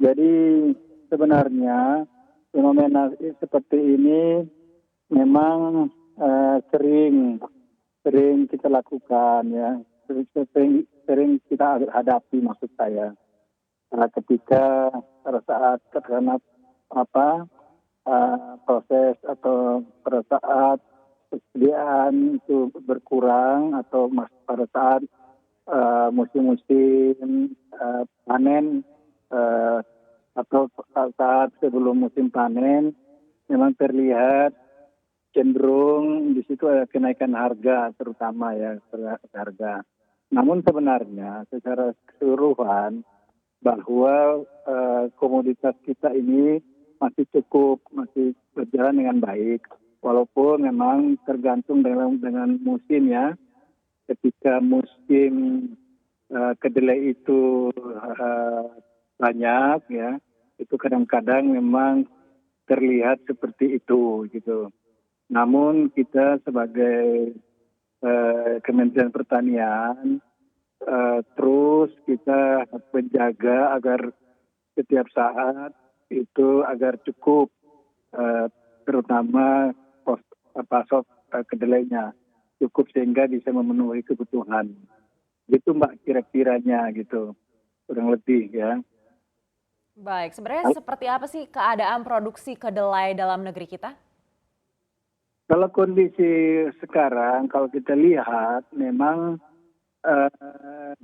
Jadi sebenarnya fenomena seperti ini memang sering sering kita lakukan ya, sering kita hadapi maksud saya. Ketika pada saat terkena apa proses atau pada saat persediaan itu berkurang atau pada saat musim-musim panen eh, atau saat sebelum musim panen memang terlihat cenderung di situ ada kenaikan harga terutama ya harga. Namun sebenarnya secara keseluruhan bahwa komoditas kita ini masih cukup, masih berjalan dengan baik. Walaupun memang tergantung dengan musim ya. Ketika musim kedelai itu banyak ya, itu kadang-kadang memang terlihat seperti itu gitu. Namun kita sebagai Kementerian Pertanian terus kita menjaga agar setiap saat itu agar cukup terutama pasok kedelainya cukup sehingga bisa memenuhi kebutuhan. Gitu Mbak kira-kiranya gitu kurang lebih ya. Baik, sebenarnya seperti apa sih keadaan produksi kedelai dalam negeri kita? Kalau kondisi sekarang kalau kita lihat memang eh,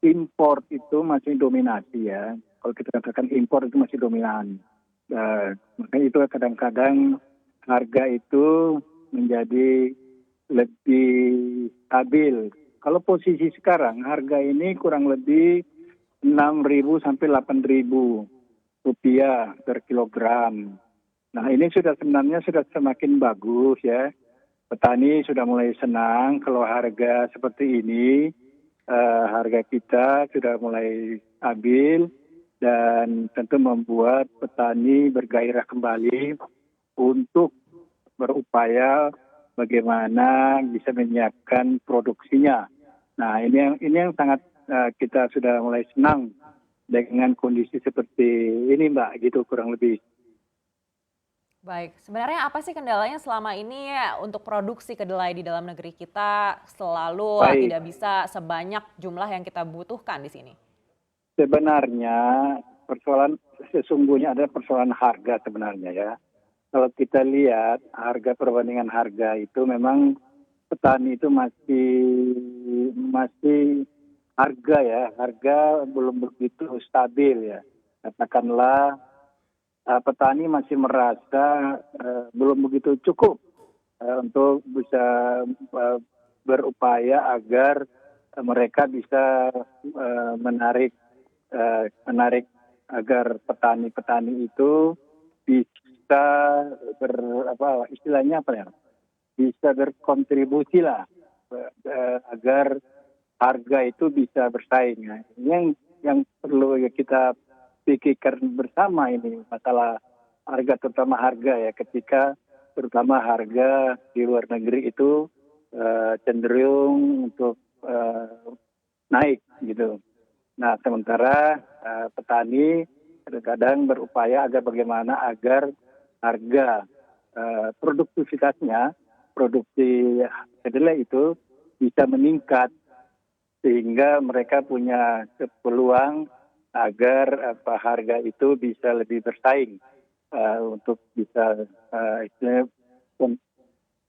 impor itu masih dominasi ya. Kalau kita katakan impor itu masih dominan. Makanya itu kadang-kadang harga itu menjadi lebih stabil. Kalau posisi sekarang harga ini kurang lebih 6.000 sampai 8.000 rupiah per kilogram. Nah ini sebenarnya sudah semakin bagus ya. Petani sudah mulai senang kalau harga seperti ini, harga kita sudah mulai stabil dan tentu membuat petani bergairah kembali untuk berupaya bagaimana bisa menyiapkan produksinya. Nah ini yang sangat kita sudah mulai senang dengan kondisi seperti ini Mbak, gitu kurang lebih. Baik, sebenarnya apa sih kendalanya selama ini ya untuk produksi kedelai di dalam negeri kita selalu Baik, tidak bisa sebanyak jumlah yang kita butuhkan di sini? sebenarnya persoalan sesungguhnya ada persoalan harga sebenarnya ya. Kalau kita lihat harga perbandingan harga itu memang petani itu masih harga ya, harga belum begitu stabil ya. Katakanlah petani masih merasa belum begitu cukup untuk bisa uh, berupaya agar mereka bisa menarik agar petani-petani itu bisa istilahnya apa ya, bisa berkontribusi lah agar harga itu bisa bersaing. Nah, ini yang perlu kita pikirkan bersama ini masalah harga terutama harga ya ketika terutama harga di luar negeri itu cenderung untuk naik gitu. Nah sementara petani kadang-kadang berupaya agar bagaimana agar harga produktivitasnya produksi kedelai itu bisa meningkat sehingga mereka punya peluang agar harga itu bisa lebih bersaing untuk bisa istilahnya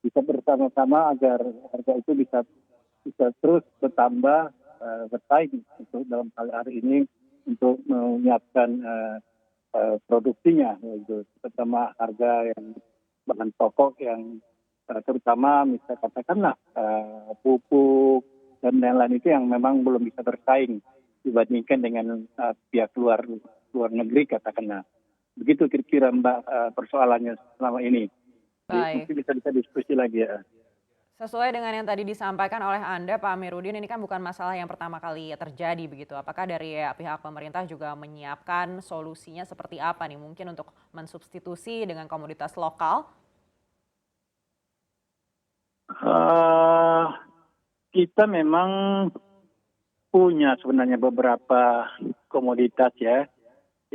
bisa bersama-sama agar harga itu bisa terus bertambah bersaing untuk dalam hal hari ini untuk menyiapkan produksinya yaitu terutama harga yang bahan pokok yang terutama misalnya katakanlah pupuk dan lain-lain itu yang memang belum bisa bersaing dibandingkan dengan pihak luar negeri katakanlah. Begitu kira-kira Mbak persoalannya selama ini. Jadi Baik, mungkin bisa diskusi lagi ya. sesuai dengan yang tadi disampaikan oleh Anda Pak Amiruddin, ini kan bukan masalah yang pertama kali terjadi begitu. Apakah dari pihak pemerintah juga menyiapkan solusinya seperti apa nih mungkin untuk mensubstitusi dengan komoditas lokal? Uh, kita memang punya sebenarnya beberapa komoditas ya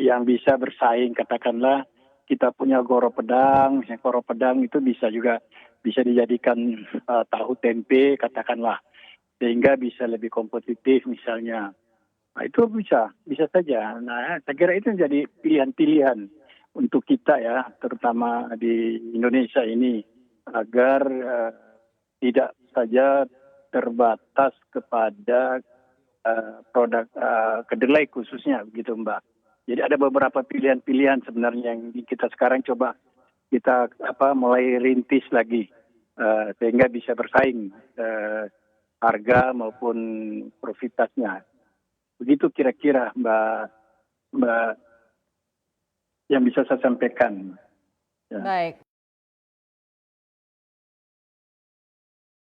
yang bisa bersaing. Katakanlah kita punya goro pedang, yang goro pedang itu bisa juga bisa dijadikan tahu tempe katakanlah, sehingga bisa lebih kompetitif misalnya. Nah, itu bisa saja. Nah, saya kira itu menjadi pilihan-pilihan untuk kita ya, terutama di Indonesia ini, agar tidak saja terbatas kepada produk kedelai khususnya begitu Mbak. Jadi ada beberapa pilihan-pilihan sebenarnya yang kita sekarang coba kita mulai rintis lagi sehingga bisa bersaing harga maupun profitasnya. Begitu kira-kira Mbak yang bisa saya sampaikan. Ya. Baik.